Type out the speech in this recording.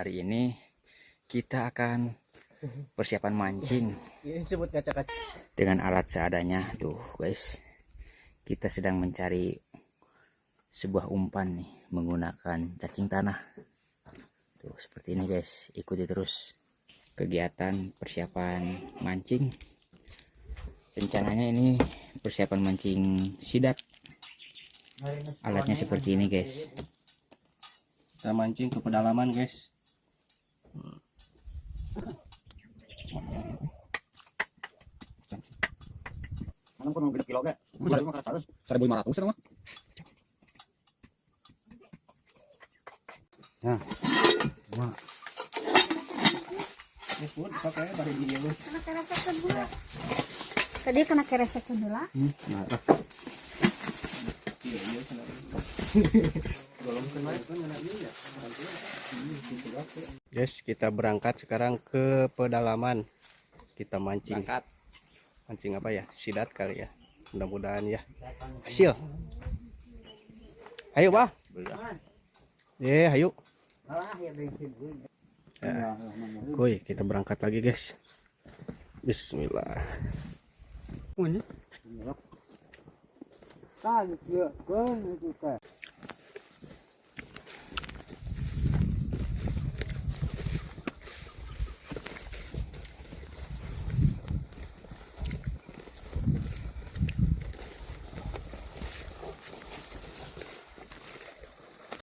hari ini kita akan persiapan mancing dengan alat seadanya. Tuh guys, kita sedang mencari sebuah umpan nih menggunakan cacing tanah. Tuh seperti ini guys, ikuti terus kegiatan persiapan mancing. Rencananya ini persiapan mancing sidat. Alatnya seperti ini guys. Kita mancing ke pedalaman guys. Mana pun gede kilo gak? 1.500 sama. Nah, Pun pakai dari dia lu. Kena keresek kedua. Tadi kena keresek kedua. Guys, kita berangkat sekarang ke pedalaman. Kita mancing. Mancing apa ya? Sidat kali ya. Mudah-mudahan ya hasil. Ayo, Bah. Ayo. Ya. Kuy, kita berangkat lagi, guys. Bismillah. kan dia kan itu kan.